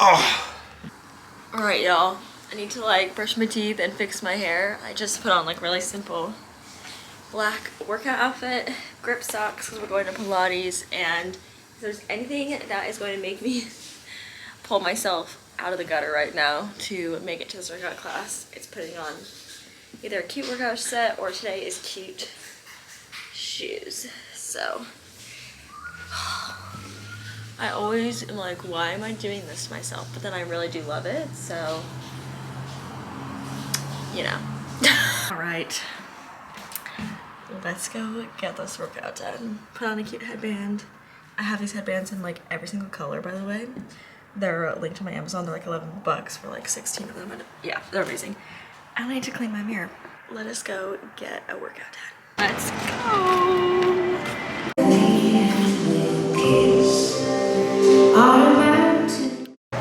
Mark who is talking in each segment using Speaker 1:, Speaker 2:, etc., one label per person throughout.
Speaker 1: Oh.
Speaker 2: Alright, y'all. I need to like brush my teeth and fix my hair. I just put on like really simple black workout outfit, grip socks because we're going to Pilates, and if there's anything that is going to make me pull myself out of the gutter right now to make it to this workout class, it's putting on either a cute workout set or today is cute shoes. So I always am like, why am I doing this to myself? But then I really do love it, so you know. All right, let's go get this workout done. Put on a cute headband. I have these headbands in like every single color, by the way. They're linked to my Amazon. They're like $11 for like 16 of them. And yeah, they're amazing. I need to clean my mirror. Let us go get a workout done. Let's go.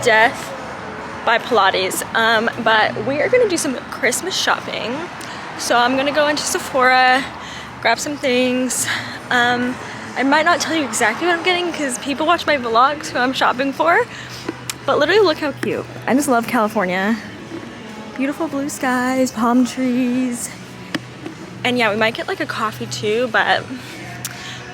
Speaker 2: Death by Pilates, but we are gonna do some Christmas shopping. So I'm gonna go into Sephora, grab some things. I might not tell you exactly what I'm getting because people watch my vlogs who I'm shopping for, but literally look how cute. I just love California. Beautiful blue skies, palm trees. And yeah, we might get like a coffee too, but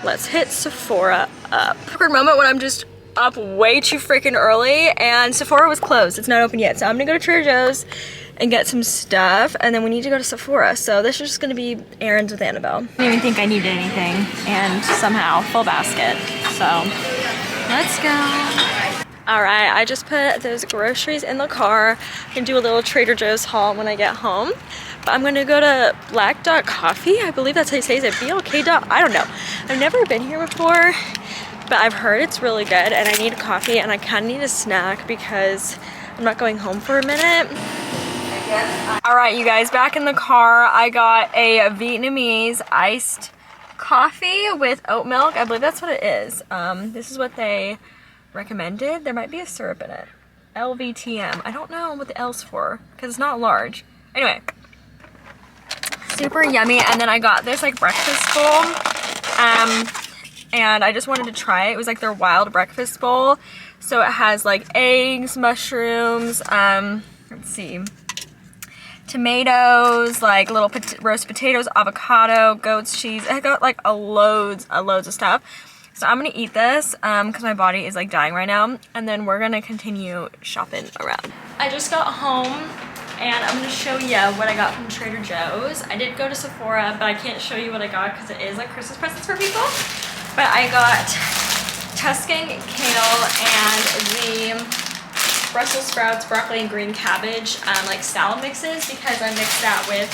Speaker 2: let's hit Sephora up. Awkward moment when I'm just up way too freaking early and Sephora was closed. It's not open yet. So I'm gonna go to Trader Joe's and get some stuff, and then we need to go to Sephora. So this is just gonna be errands with Annabelle. I didn't even think I needed anything, and somehow full basket. So let's go. All right, I just put those groceries in the car. I can do a little Trader Joe's haul when I get home. But I'm gonna go to Black Dot Coffee. I believe that's how you say it. Is it BLK Dot? I don't know. I've never been here before, but I've heard it's really good, and I need coffee, and I kind of need a snack because I'm not going home for a minute. All right, you guys, back in the car. I got a Vietnamese iced coffee with oat milk. I believe that's what it is. This is what they recommended. There might be a syrup in it. LVTM. I don't know what the L's for because it's not large. Anyway, super yummy. And then I got this like breakfast bowl. And I just wanted to try it. It was like their wild breakfast bowl. So it has like eggs, mushrooms, let's see, tomatoes, like little roast potatoes, avocado, goat's cheese. I got like loads of stuff. So I'm gonna eat this because my body is like dying right now, and then we're gonna continue shopping around. I just got home and I'm gonna show you what I got from Trader Joe's. I did go to Sephora, but I can't show you what I got because it is like Christmas presents for people. But I got Tuscan kale and the Brussels sprouts, broccoli, and green cabbage like salad mixes because I mixed that with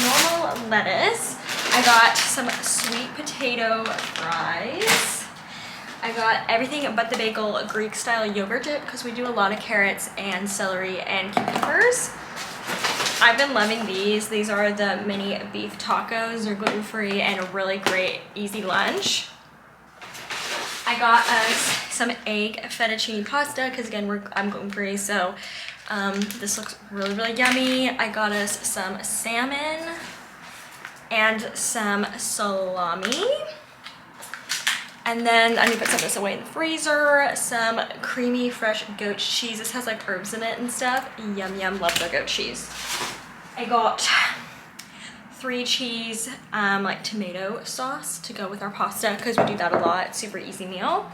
Speaker 2: normal lettuce. I got some sweet potato fries. I got everything but the bagel Greek style yogurt dip because we do a lot of carrots and celery and cucumbers. I've been loving these. These are the mini beef tacos. They're gluten-free and a really great easy lunch. I got us some egg fettuccine pasta because again I'm gluten-free, so this looks really yummy. I got us some salmon and some salami. And then I'm gonna put some of this away in the freezer. Some creamy fresh goat cheese. This has like herbs in it and stuff. Yum yum, love the goat cheese. I got 3 cheese like tomato sauce to go with our pasta because we do that a lot. Super easy meal.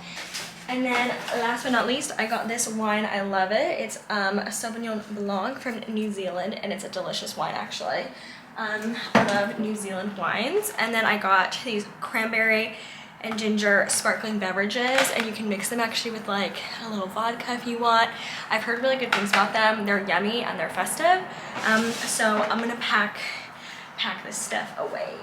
Speaker 2: And then last but not least, I got this wine. I love it. It's a Sauvignon Blanc from New Zealand, and it's a delicious wine actually. I love New Zealand wines. And then I got these cranberry and ginger sparkling beverages, and you can mix them actually with like a little vodka if you want. I've heard really good things about them. They're yummy and they're festive. So I'm gonna pack this stuff away.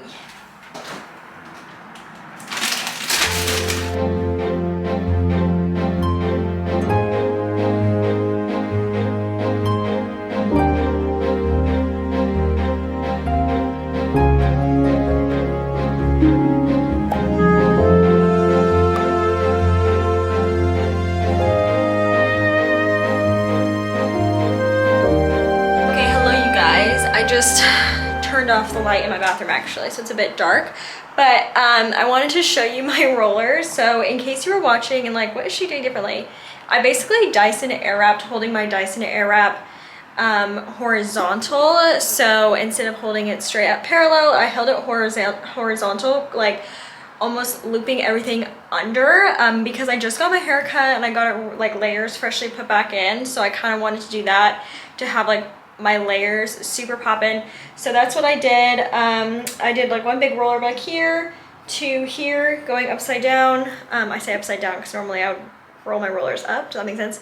Speaker 2: Okay, hello you guys. I just turned off the light in my bathroom actually, so it's a bit dark, But I wanted to show you my rollers. So in case you were watching and like, what is she doing differently? I basically Dyson Airwrapped, holding my Dyson Airwrap horizontal. So instead of holding it straight up parallel, I held it horizontal, like almost looping everything under, because I just got my hair cut and I got it like layers freshly put back in. So I kind of wanted to do that to have like my layers super poppin'. So that's what I did. I did like one big roller back here to here, going upside down. I say upside down because normally I would roll my rollers up. Does that make sense?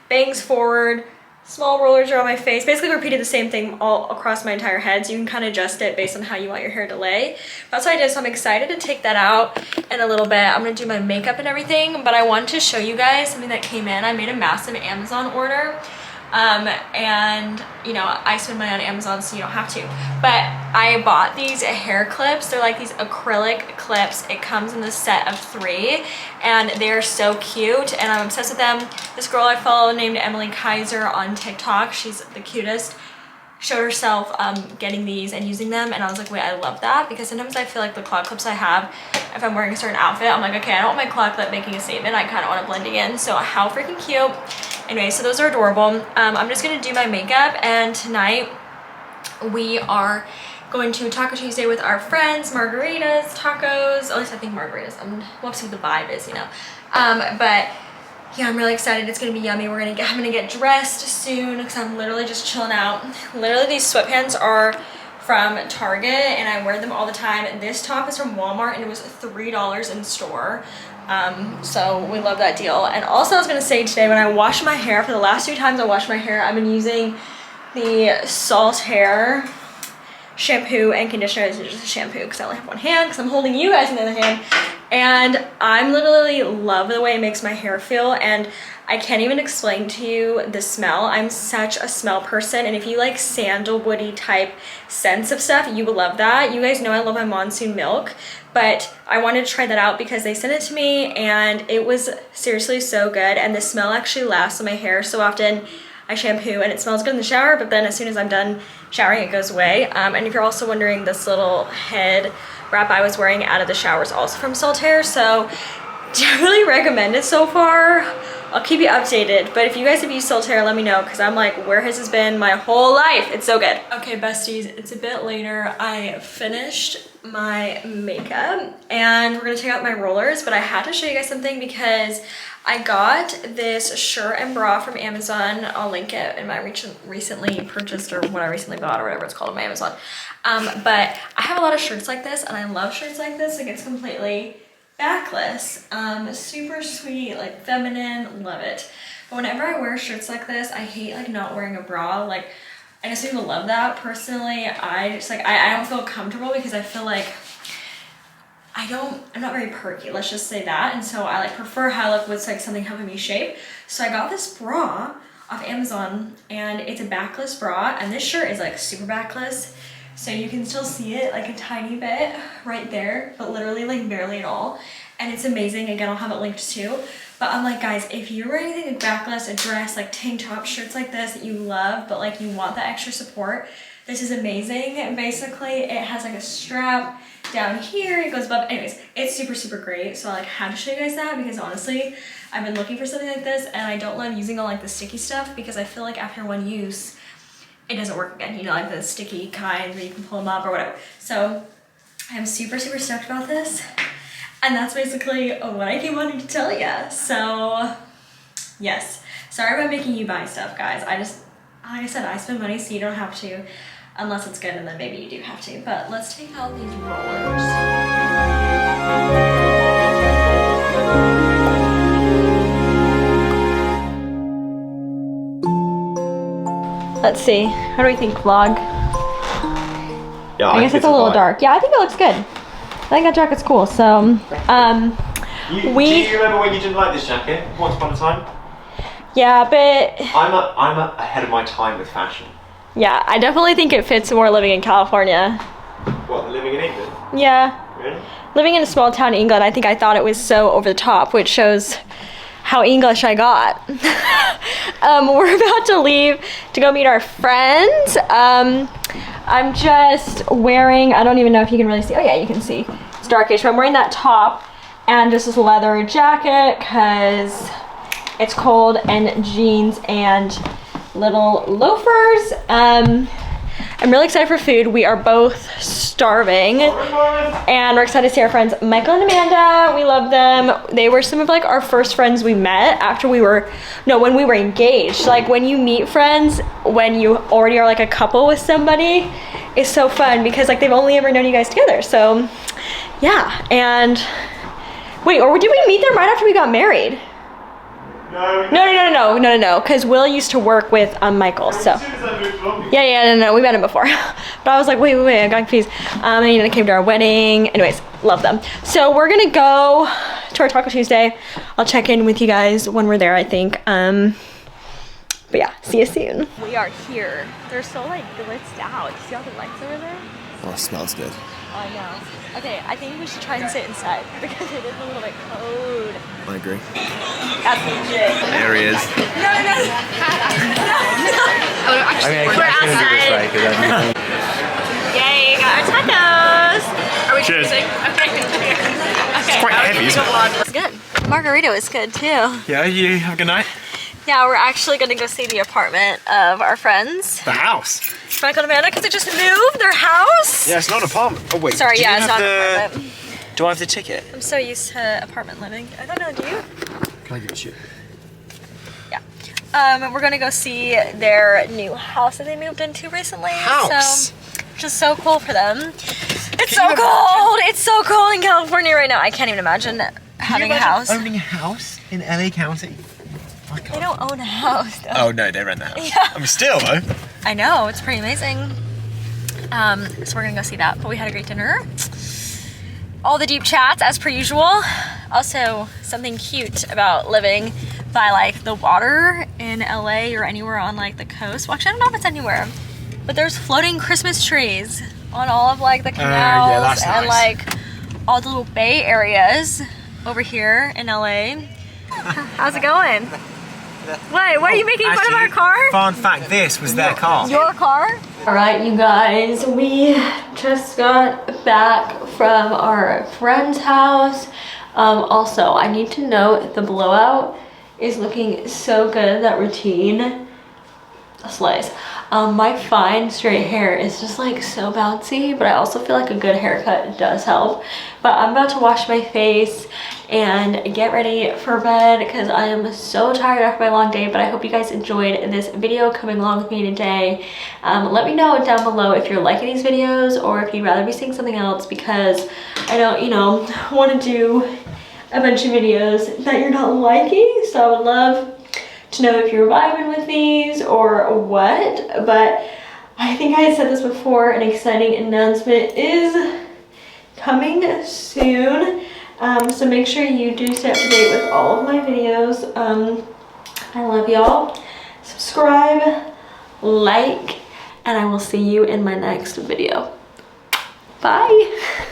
Speaker 2: Bangs forward, small rollers around my face. Basically repeated the same thing all across my entire head. So you can kind of adjust it based on how you want your hair to lay. That's what I did. So I'm excited to take that out in a little bit. I'm gonna do my makeup and everything, but I wanted to show you guys something that came in. I made a massive Amazon order. And you know, I spend money on Amazon, so you don't have to, but I bought these hair clips. They're like these acrylic clips. It comes in the set of 3 and they're so cute and I'm obsessed with them. This girl I follow named Emily Kaiser on TikTok, she's the cutest, showed herself getting these and using them, and I was like, wait, I love that, because sometimes I feel like the claw clips I have, if I'm wearing a certain outfit, I'm like, okay, I don't want my claw clip making a statement, I kind of want it blending in. So how freaking cute. Anyway, so those are adorable. I'm just gonna do my makeup, and tonight we are going to Taco Tuesday with our friends, Margaritas, tacos, at least I think Margaritas. We'll have to see what the vibe is, you know. But yeah, I'm really excited. It's gonna be yummy. I'm gonna get dressed soon because I'm literally just chilling out. Literally, these sweatpants are from Target and I wear them all the time. This top is from Walmart and it was $3 in store. So we love that deal. And also I was gonna say today, when I wash my hair, for the last 2 times I washed my hair, I've been using the Salt Hair shampoo and conditioner. This is just a shampoo because I only have one hand because I'm holding you guys in the other hand. And I'm literally love the way it makes my hair feel, and I can't even explain to you the smell. I'm such a smell person, and if you like sandalwoody type scents of stuff, you will love that. You guys know I love my Monsoon Milk, but I wanted to try that out because they sent it to me and it was seriously so good, and the smell actually lasts on my hair. So often I shampoo and it smells good in the shower, but then as soon as I'm done showering, it goes away. And if you're also wondering, this little head wrap I was wearing out of the shower is also from Salt Hair, so definitely recommend it so far. I'll keep you updated, but if you guys have used Salt Hair, let me know, because I'm like, where has this been my whole life? It's so good. Okay, besties, it's a bit later. I finished my makeup and we're gonna take out my rollers, but I had to show you guys something because I got this shirt and bra from Amazon. I'll link it in my recently purchased, or what I recently bought, or whatever it's called on my Amazon. But I have a lot of shirts like this and I love shirts like this. Like, it's completely backless, super sweet, like feminine, love it. But whenever I wear shirts like this, I hate like not wearing a bra. Like, I just people love that. Personally, I just like, I don't feel comfortable because I feel like I'm not very perky, let's just say that. And so I like prefer how I look with like something helping me shape. So I got this bra off Amazon and it's a backless bra, and this shirt is like super backless. So you can still see it like a tiny bit right there, but literally like barely at all. And it's amazing. Again, I'll have it linked too. But I'm like, guys, if you're wearing anything like backless, a dress, like tank top, shirts like this that you love, but like you want that extra support, this is amazing. And basically it has like a strap down here, it goes above. Anyways, it's super, super great. So I like had to show you guys that because honestly, I've been looking for something like this and I don't love using all like the sticky stuff because I feel like after one use, it doesn't work again, you know, like the sticky kind where you can pull them up or whatever. So I'm super, super stoked about this. And that's basically what I came on to tell you. So yes, sorry about making you buy stuff, guys. I just, like I said, I spend money so you don't have to, unless it's good, and then maybe you do have to. But let's take out these rollers. Let's see, how do we think, vlog?
Speaker 1: Yeah,
Speaker 2: I guess it's a little dark. Yeah, I think it looks good. I think that jacket's cool, so,
Speaker 1: do you remember when you didn't like this jacket, once upon a time?
Speaker 2: Yeah, but
Speaker 1: I'm ahead of my time with fashion.
Speaker 2: Yeah, I definitely think it fits more living in California.
Speaker 1: What, than living in England?
Speaker 2: Yeah.
Speaker 1: Really?
Speaker 2: Living in a small town in England, I think I thought it was so over the top, which shows how English I got. We're about to leave to go meet our friends. I'm just wearing, I don't even know if you can really see. Oh yeah, you can see. It's darkish, but I'm wearing that top and just this leather jacket because it's cold, and jeans and little loafers. I'm really excited for food. We are both starving, and we're excited to see our friends Michael and Amanda. We love them. They were some of like our first friends we met after when we were engaged. Like when you meet friends when you already are like a couple with somebody, it's so fun because like they've only ever known you guys together. So yeah, and wait, or did we meet them right after we got married? No, because Will used to work with Michael, so. No, we met him before. But I was like, wait, I got confused. And they came to our wedding. Anyways, love them. So we're gonna go to our Taco Tuesday. I'll check in with you guys when we're there, I think. But yeah, see you soon. We are here. They're so like glitzed out. You see all the lights over there?
Speaker 3: Oh, it smells good.
Speaker 2: Oh, I know. Okay, I think we should try and sit inside because it is a little bit cold.
Speaker 3: I agree.
Speaker 2: That's legit.
Speaker 3: There he is.
Speaker 2: No.
Speaker 3: We're outside.
Speaker 2: Yay, got our tacos. Are we
Speaker 3: Cheers.
Speaker 2: choosing? Okay.
Speaker 3: It's quite heavy, isn't it?
Speaker 2: It's good. Margarita was good too.
Speaker 3: Yeah, you have a good night?
Speaker 2: Yeah, we're actually gonna go see the apartment of our friends.
Speaker 3: The house?
Speaker 2: Michael and Amanda, because they just moved their house.
Speaker 3: Yeah, it's not an apartment. Oh wait.
Speaker 2: Sorry, yeah, it's not an apartment.
Speaker 3: Do I have the ticket?
Speaker 2: I'm so used to apartment living. I don't know, do you?
Speaker 3: Can I give it to you?
Speaker 2: Yeah. We're gonna go see their new house that they moved into recently.
Speaker 3: House?
Speaker 2: So, which is so cool for them. It's so cold! It's so cold in California right now. I can't even imagine having a house.
Speaker 3: Owning a house in LA County?
Speaker 2: They don't own a house though.
Speaker 3: Oh no, they rent the house.
Speaker 2: Yeah.
Speaker 3: I mean, still though.
Speaker 2: I know, it's pretty amazing. So we're gonna go see that, but we had a great dinner. All the deep chats as per usual. Also, something cute about living by like the water in LA or anywhere on like the coast. Well, actually, I don't know if it's anywhere, but there's floating Christmas trees on all of like the canals
Speaker 3: yeah, that's
Speaker 2: and
Speaker 3: nice.
Speaker 2: like all the little bay areas over here in LA. How's it going? What are you making fun of our car?
Speaker 3: Fun fact, this was their car.
Speaker 2: Your car? Alright, you guys, we just got back from our friend's house. Also, I need to note the blowout is looking so good. That routine slays. My fine straight hair is just like so bouncy, but I also feel like a good haircut does help. But I'm about to wash my face and get ready for bed because I am so tired after my long day. But I hope you guys enjoyed this video coming along with me today. Let me know down below if you're liking these videos or if you'd rather be seeing something else, because I don't, want to do a bunch of videos that you're not liking. So I would love to know if you're vibing with these or what. But I think I had said this before, an exciting announcement is coming soon. So make sure you do stay up to date with all of my videos. I love y'all. Subscribe, like, and I will see you in my next video. Bye.